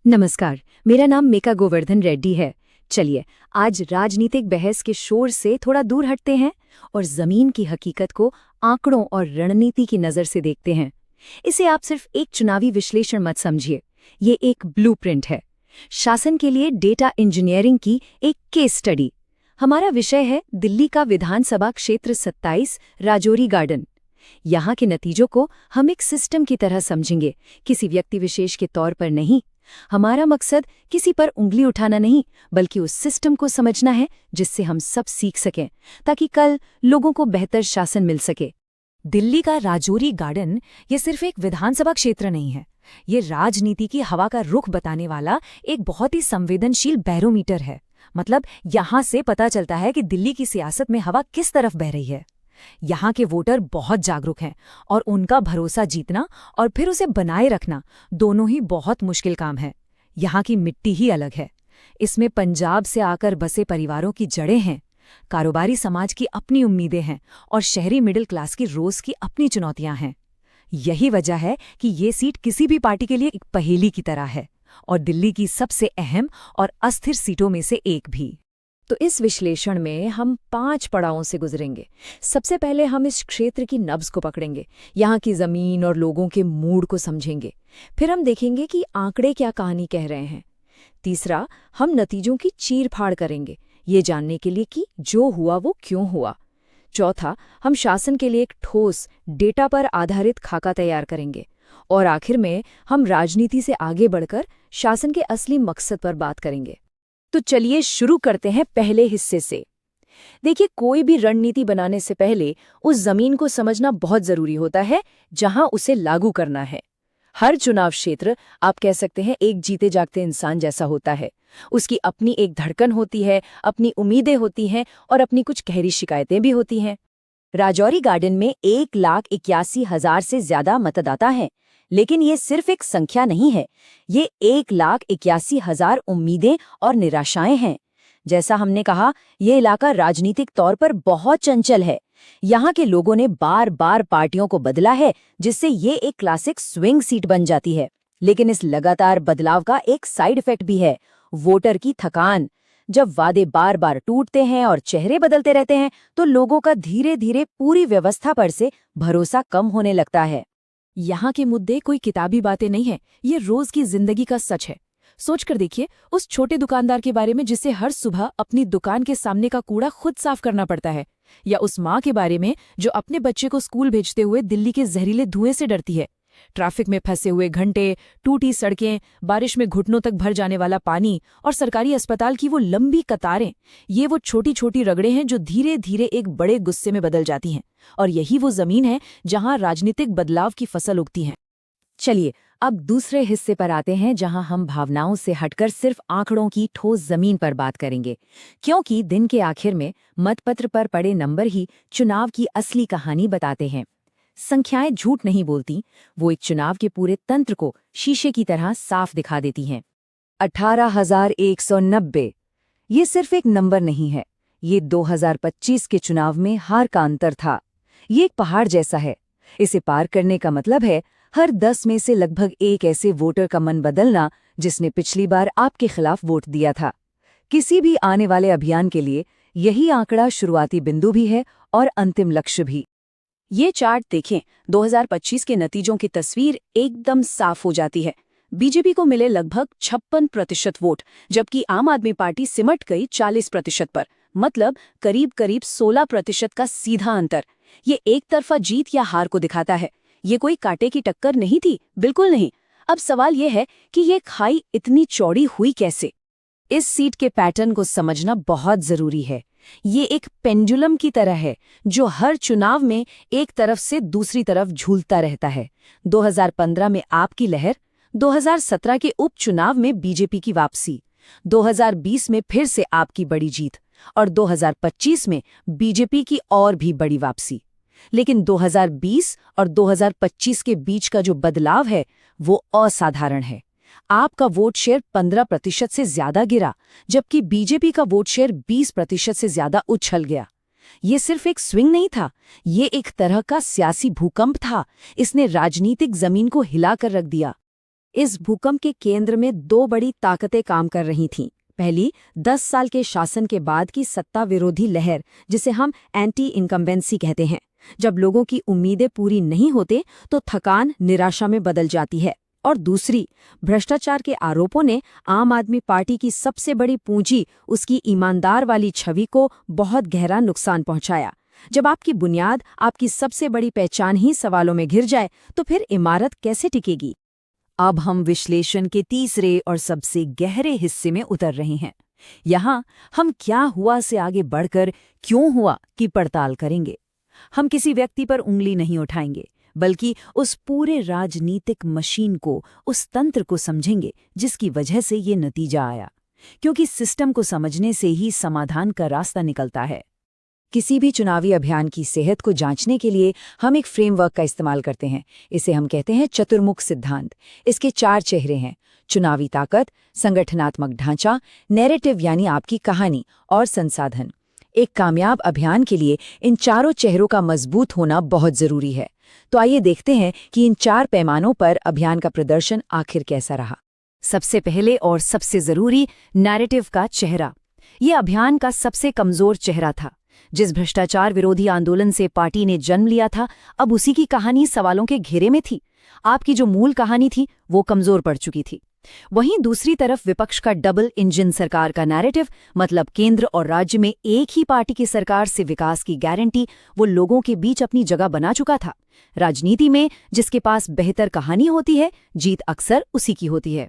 नमस्कार। मेरा नाम मेका गोवर्धन रेड्डी है। चलिए, आज राजनीतिक बहस के शोर से थोड़ा दूर हटते हैं और जमीन की हकीकत को आंकड़ों और रणनीति की नज़र से देखते हैं। इसे आप सिर्फ एक चुनावी विश्लेषण मत समझिए, ये एक ब्लूप्रिंट है, शासन के लिए डेटा इंजीनियरिंग की एक केस स्टडी। हमारा विषय है दिल्ली का विधानसभा क्षेत्र 27 राजौरी गार्डन। यहाँ के नतीजों को हम एक सिस्टम की तरह समझेंगे, किसी व्यक्ति विशेष के तौर पर नहीं। हमारा मकसद किसी पर उंगली उठाना नहीं, बल्कि उस सिस्टम को समझना है जिससे हम सब सीख सकें, ताकि कल लोगों को बेहतर शासन मिल सके। दिल्ली का राजौरी गार्डन ये सिर्फ एक विधानसभा क्षेत्र नहीं है, ये राजनीति की हवा का रुख बताने वाला एक बहुत ही संवेदनशील बैरोमीटर है। मतलब यहाँ से पता चलता है कि दिल्ली की सियासत में हवा किस तरफ बह रही है। यहाँ के वोटर बहुत जागरूक हैं और उनका भरोसा जीतना और फिर उसे बनाए रखना दोनों ही बहुत मुश्किल काम है। यहाँ की मिट्टी ही अलग है। इसमें पंजाब से आकर बसे परिवारों की जड़ें हैं, कारोबारी समाज की अपनी उम्मीदें हैं और शहरी मिडिल क्लास की रोज की अपनी चुनौतियां हैं। यही वजह है कि ये सीट किसी भी पार्टी के लिए एक पहेली की तरह है और दिल्ली की सबसे अहम और अस्थिर सीटों में से एक भी। तो इस विश्लेषण में हम 5 पड़ावों से गुजरेंगे। सबसे पहले हम इस क्षेत्र की नब्ज को पकड़ेंगे, यहाँ की जमीन और लोगों के मूड को समझेंगे। फिर हम देखेंगे कि आंकड़े क्या कहानी कह रहे हैं। तीसरा, हम नतीजों की चीर-फाड़ करेंगे, ये जानने के लिए कि जो हुआ वो क्यों हुआ। चौथा, हम शासन के लिए एक ठोस, डेटा पर आधारित खाका तैयार करेंगे। और आखिर में हम राजनीति से आगे बढ़कर शासन के असली मकसद पर बात करेंगे। तो चलिए शुरू करते हैं पहले हिस्से से। देखिए, कोई भी रणनीति बनाने से पहले उस जमीन को समझना बहुत जरूरी होता है जहां उसे लागू करना है। हर चुनाव क्षेत्र, आप कह सकते हैं, एक जीते जागते इंसान जैसा होता है। उसकी अपनी एक धड़कन होती है, अपनी उम्मीदें होती हैं और अपनी कुछ गहरी शिकायतें भी होती हैं। राजौरी गार्डन में 1,81,000 से ज्यादा मतदाता हैं, लेकिन ये सिर्फ एक संख्या नहीं है, ये 1,81,000 उम्मीदें और निराशाएं हैं। जैसा हमने कहा, ये इलाका राजनीतिक तौर पर बहुत चंचल है। यहाँ के लोगों ने बार बार पार्टियों को बदला है, जिससे ये एक क्लासिक स्विंग सीट बन जाती है। लेकिन इस लगातार बदलाव का एक साइड इफेक्ट भी है, वोटर की थकान। जब वादे बार बार टूटते हैं और चेहरे बदलते रहते हैं, तो लोगों का धीरे धीरे पूरी व्यवस्था पर से भरोसा कम होने लगता है। यहाँ के मुद्दे कोई किताबी बातें नहीं है, ये रोज की जिंदगी का सच है। सोचकर देखिए उस छोटे दुकानदार के बारे में जिसे हर सुबह अपनी दुकान के सामने का कूड़ा खुद साफ करना पड़ता है, या उस माँ के बारे में जो अपने बच्चे को स्कूल भेजते हुए दिल्ली के जहरीले धुएं से डरती है। ट्रैफिक में फंसे हुए घंटे, टूटी सड़कें, बारिश में घुटनों तक भर जाने वाला पानी और सरकारी अस्पताल की वो लंबी कतारें, ये वो छोटी छोटी रगड़े हैं जो धीरे धीरे एक बड़े गुस्से में बदल जाती हैं। और यही वो जमीन है जहां राजनीतिक बदलाव की फसल उगती है। चलिए, अब दूसरे हिस्से पर आते हैं, जहां हम भावनाओं से हटकर सिर्फ आंकड़ों की ठोस जमीन पर बात करेंगे, क्योंकि दिन के आखिर में मतपत्र पर पड़े नंबर ही चुनाव की असली कहानी बताते हैं। संख्याएं झूठ नहीं बोलती, वो एक चुनाव के पूरे तंत्र को शीशे की तरह साफ दिखा देती हैं। 18,190 ये सिर्फ एक नंबर नहीं है, ये 2025 के चुनाव में हार का अंतर था। ये एक पहाड़ जैसा है। इसे पार करने का मतलब है हर 10 में से लगभग एक ऐसे वोटर का मन बदलना जिसने पिछली बार आपके खिलाफ वोट दिया था। किसी भी आने वाले अभियान के लिए यही आंकड़ा शुरुआती बिंदु भी है और अंतिम लक्ष्य भी। ये चार्ट देखें, 2025 के नतीजों की तस्वीर एकदम साफ हो जाती है। बीजेपी को मिले लगभग 56% वोट, जबकि आम आदमी पार्टी सिमट गई 40% पर। मतलब करीब करीब 16% का सीधा अंतर। ये एक तरफा जीत या हार को दिखाता है, ये कोई कांटे की टक्कर नहीं थी, बिल्कुल नहीं। अब सवाल ये है कि ये खाई इतनी चौड़ी हुई कैसे? इस सीट के पैटर्न को समझना बहुत जरूरी है। ये एक पेंडुलम की तरह है जो हर चुनाव में एक तरफ से दूसरी तरफ झूलता रहता है। 2015 में आपकी लहर, 2017 के उपचुनाव में बीजेपी की वापसी, 2020 में फिर से आपकी बड़ी जीत और 2025 में बीजेपी की और भी बड़ी वापसी। लेकिन 2020 और 2025 के बीच का जो बदलाव है वो असाधारण है। आपका वोट शेयर 15% से ज्यादा गिरा, जबकि बीजेपी का वोट शेयर 20% से ज्यादा उछल गया। ये सिर्फ एक स्विंग नहीं था, ये एक तरह का सियासी भूकंप था। इसने राजनीतिक जमीन को हिला कर रख दिया। इस भूकंप के केंद्र में दो बड़ी ताकतें काम कर रही थीं। पहली, 10 साल के शासन के बाद की सत्ता विरोधी लहर, जिसे हम एंटी इनकम्बेंसी कहते हैं। जब लोगों की उम्मीदें पूरी नहीं होते तो थकान निराशा में बदल जाती है। और दूसरी, भ्रष्टाचार के आरोपों ने आम आदमी पार्टी की सबसे बड़ी पूंजी, उसकी ईमानदार वाली छवि को बहुत गहरा नुकसान पहुंचाया। जब आपकी बुनियाद, आपकी सबसे बड़ी पहचान ही सवालों में घिर जाए तो फिर इमारत कैसे टिकेगी? अब हम विश्लेषण के तीसरे और सबसे गहरे हिस्से में उतर रहे हैं। यहाँ हम क्या हुआ से आगे बढ़कर क्यों हुआ की पड़ताल करेंगे। हम किसी व्यक्ति पर उंगली नहीं उठाएंगे, बल्कि उस पूरे राजनीतिक मशीन को, उस तंत्र को समझेंगे जिसकी वजह से ये नतीजा आया। क्योंकि सिस्टम को समझने से ही समाधान का रास्ता निकलता है। किसी भी चुनावी अभियान की सेहत को जांचने के लिए हम एक फ्रेमवर्क का इस्तेमाल करते हैं। इसे हम कहते हैं चतुर्मुख सिद्धांत। इसके 4 चेहरे हैं: चुनावी ताकत, संगठनात्मक ढांचा, नैरेटिव यानी आपकी कहानी, और संसाधन। एक कामयाब अभियान के लिए इन चारों चेहरों का मजबूत होना बहुत जरूरी है। तो आइए देखते हैं कि इन 4 पैमानों पर अभियान का प्रदर्शन आखिर कैसा रहा। सबसे पहले और सबसे जरूरी, नैरेटिव का चेहरा। ये अभियान का सबसे कमजोर चेहरा था। जिस भ्रष्टाचार विरोधी आंदोलन से पार्टी ने जन्म लिया था, अब उसी की कहानी सवालों के घेरे में थी। आपकी जो मूल कहानी थी वो कमजोर पड़ चुकी थी। वहीं दूसरी तरफ विपक्ष का डबल इंजन सरकार का नैरेटिव, मतलब केंद्र और राज्य में एक ही पार्टी की सरकार से विकास की गारंटी, वो लोगों के बीच अपनी जगह बना चुका था। राजनीति में जिसके पास बेहतर कहानी होती है, जीत अक्सर उसी की होती है।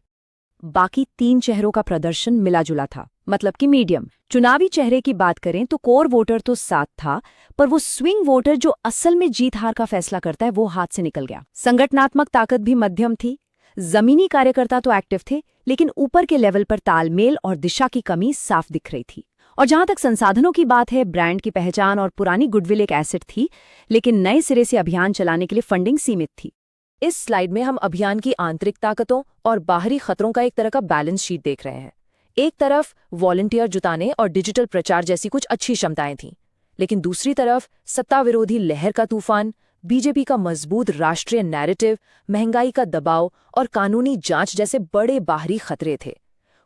बाकी 3 चेहरों का प्रदर्शन मिला जुला था, मतलब कि मीडियम। चुनावी चेहरे की बात करें तो कोर वोटर तो साथ था, पर वो स्विंग वोटर जो असल में जीत हार का फैसला करता है, वो हाथ से निकल गया। संगठनात्मक ताकत भी मध्यम थी। जमीनी कार्यकर्ता तो एक्टिव थे, लेकिन ऊपर के लेवल पर तालमेल और दिशा की कमी साफ दिख रही थी। और जहां तक संसाधनों की बात है, ब्रांड की पहचान और पुरानी गुडविल एक एसेट थी, लेकिन नए सिरे से अभियान चलाने के लिए फंडिंग सीमित थी। इस स्लाइड में हम अभियान की आंतरिक ताकतों और बाहरी खतरों का एक तरह का बैलेंस शीट देख रहे हैं। एक तरफ वॉलंटियर जुटाने और डिजिटल प्रचार जैसी कुछ अच्छी क्षमताएं थीं, लेकिन दूसरी तरफ सत्ता विरोधी लहर का तूफान, बीजेपी का मजबूत राष्ट्रीय नैरेटिव, महंगाई का दबाव और कानूनी जांच जैसे बड़े बाहरी खतरे थे।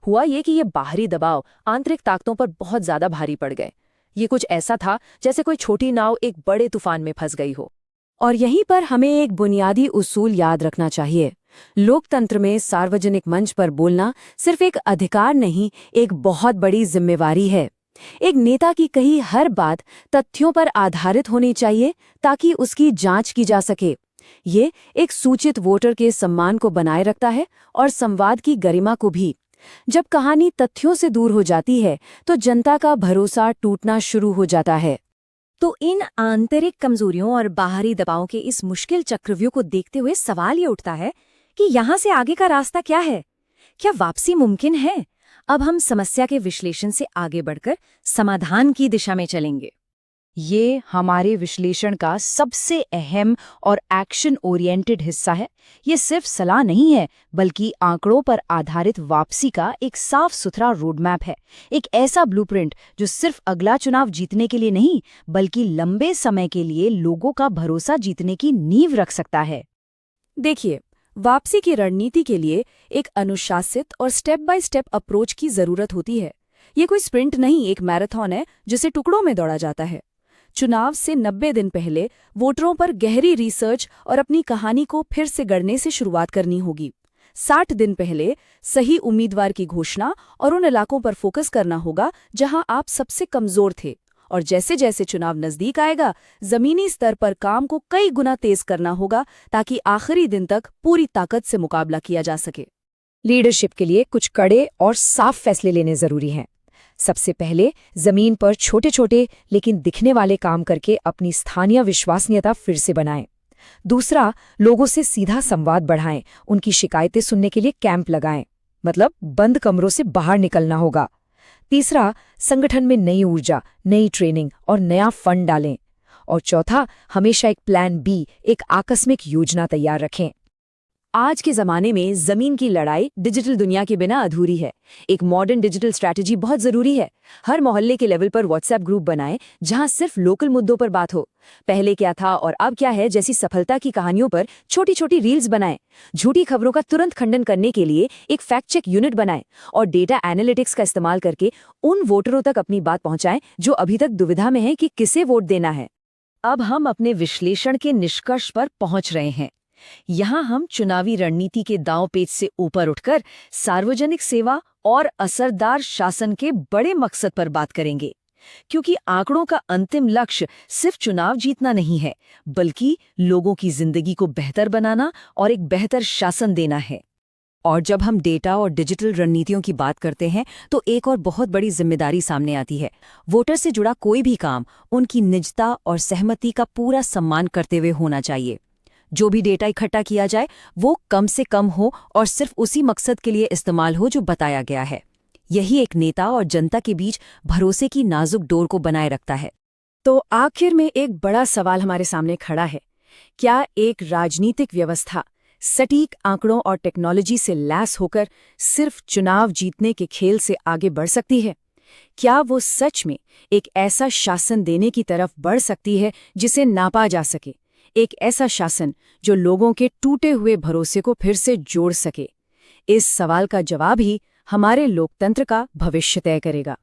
हुआ ये कि ये बाहरी दबाव आंतरिक ताकतों पर बहुत ज्यादा भारी पड़ गए। ये कुछ ऐसा था जैसे कोई छोटी नाव एक बड़े तूफान में फंस गई हो। और यहीं पर हमें एक बुनियादी उसूल याद रखना चाहिए। लोकतंत्र में सार्वजनिक मंच पर बोलना सिर्फ एक अधिकार नहीं, एक बहुत बड़ी जिम्मेवारी है। एक नेता की कही हर बात तथ्यों पर आधारित होनी चाहिए ताकि उसकी जांच की जा सके। ये एक सूचित वोटर के सम्मान को बनाए रखता है और संवाद की गरिमा को भी। जब कहानी तथ्यों से दूर हो जाती है तो जनता का भरोसा टूटना शुरू हो जाता है। तो इन आंतरिक कमजोरियों और बाहरी दबावों के इस मुश्किल चक्रव्यूह को देखते हुए सवाल ये उठता है कि यहाँ से आगे का रास्ता क्या है? क्या वापसी मुमकिन है? अब हम समस्या के विश्लेषण से आगे बढ़कर समाधान की दिशा में चलेंगे। ये हमारे विश्लेषण का सबसे अहम और एक्शन ओरिएंटेड हिस्सा है। ये सिर्फ सलाह नहीं है, बल्कि आंकड़ों पर आधारित वापसी का एक साफ सुथरा रोडमैप है। एक ऐसा ब्लूप्रिंट जो सिर्फ अगला चुनाव जीतने के लिए नहीं, बल्कि लंबे समय के लिए लोगों का भरोसा जीतने की नींव रख सकता है। देखिए, वापसी की रणनीति के लिए एक अनुशासित और स्टेप बाय स्टेप अप्रोच की जरूरत होती है। ये कोई स्प्रिंट नहीं, एक मैराथन है जिसे टुकड़ों में दौड़ा जाता है। चुनाव से 90 दिन पहले वोटरों पर गहरी रिसर्च और अपनी कहानी को फिर से गढ़ने से शुरुआत करनी होगी। 60 दिन पहले सही उम्मीदवार की घोषणा और उन इलाकों पर फोकस करना होगा जहां आप सबसे कमजोर थे। और जैसे जैसे चुनाव नजदीक आएगा, जमीनी स्तर पर काम को कई गुना तेज करना होगा ताकि आखिरी दिन तक पूरी ताकत से मुकाबला किया जा सके। लीडरशिप के लिए कुछ कड़े और साफ फैसले लेने जरूरी हैं। सबसे पहले जमीन पर छोटे छोटे लेकिन दिखने वाले काम करके अपनी स्थानीय विश्वसनीयता फिर से बनाएं। दूसरा, लोगों से सीधा संवाद बढ़ाएं, उनकी शिकायतें सुनने के लिए कैंप लगाएं, मतलब बंद कमरों से बाहर निकलना होगा। तीसरा, संगठन में नई ऊर्जा, नई ट्रेनिंग और नया फंड डालें। और चौथा, हमेशा एक प्लान बी, एक आकस्मिक योजना तैयार रखें। आज के ज़माने में ज़मीन की लड़ाई डिजिटल दुनिया के बिना अधूरी है। एक मॉडर्न डिजिटल स्ट्रैटेजी बहुत ज़रूरी है। हर मोहल्ले के लेवल पर व्हाट्सएप ग्रुप बनाएं जहां सिर्फ लोकल मुद्दों पर बात हो। पहले क्या था और अब क्या है जैसी सफलता की कहानियों पर छोटी छोटी रील्स बनाएं। झूठी खबरों का तुरंत खंडन करने के लिए एक फैक्ट चेक यूनिट बनाएं और डेटा एनालिटिक्स का इस्तेमाल करके उन वोटरों तक अपनी बात पहुंचाएं जो अभी तक दुविधा में हैं कि किसे वोट देना है। अब हम अपने विश्लेषण के निष्कर्ष पर पहुंच रहे हैं। यहाँ हम चुनावी रणनीति के दांवपेच से ऊपर उठकर सार्वजनिक सेवा और असरदार शासन के बड़े मकसद पर बात करेंगे, क्योंकि आंकड़ों का अंतिम लक्ष्य सिर्फ चुनाव जीतना नहीं है, बल्कि लोगों की जिंदगी को बेहतर बनाना और एक बेहतर शासन देना है। और जब हम डेटा और डिजिटल रणनीतियों की बात करते हैं तो एक और बहुत बड़ी जिम्मेदारी सामने आती है। वोटर से जुड़ा कोई भी काम उनकी निजता और सहमति का पूरा सम्मान करते हुए होना चाहिए। जो भी डेटा इकट्ठा किया जाए वो कम से कम हो और सिर्फ उसी मकसद के लिए इस्तेमाल हो जो बताया गया है। यही एक नेता और जनता के बीच भरोसे की नाजुक डोर को बनाए रखता है। तो आखिर में एक बड़ा सवाल हमारे सामने खड़ा है। क्या एक राजनीतिक व्यवस्था सटीक आंकड़ों और टेक्नोलॉजी से लैस होकर सिर्फ चुनाव जीतने के खेल से आगे बढ़ सकती है? क्या वो सच में एक ऐसा शासन देने की तरफ बढ़ सकती है जिसे नापा जा सके? एक ऐसा शासन जो लोगों के टूटे हुए भरोसे को फिर से जोड़ सके? इस सवाल का जवाब ही हमारे लोकतंत्र का भविष्य तय करेगा।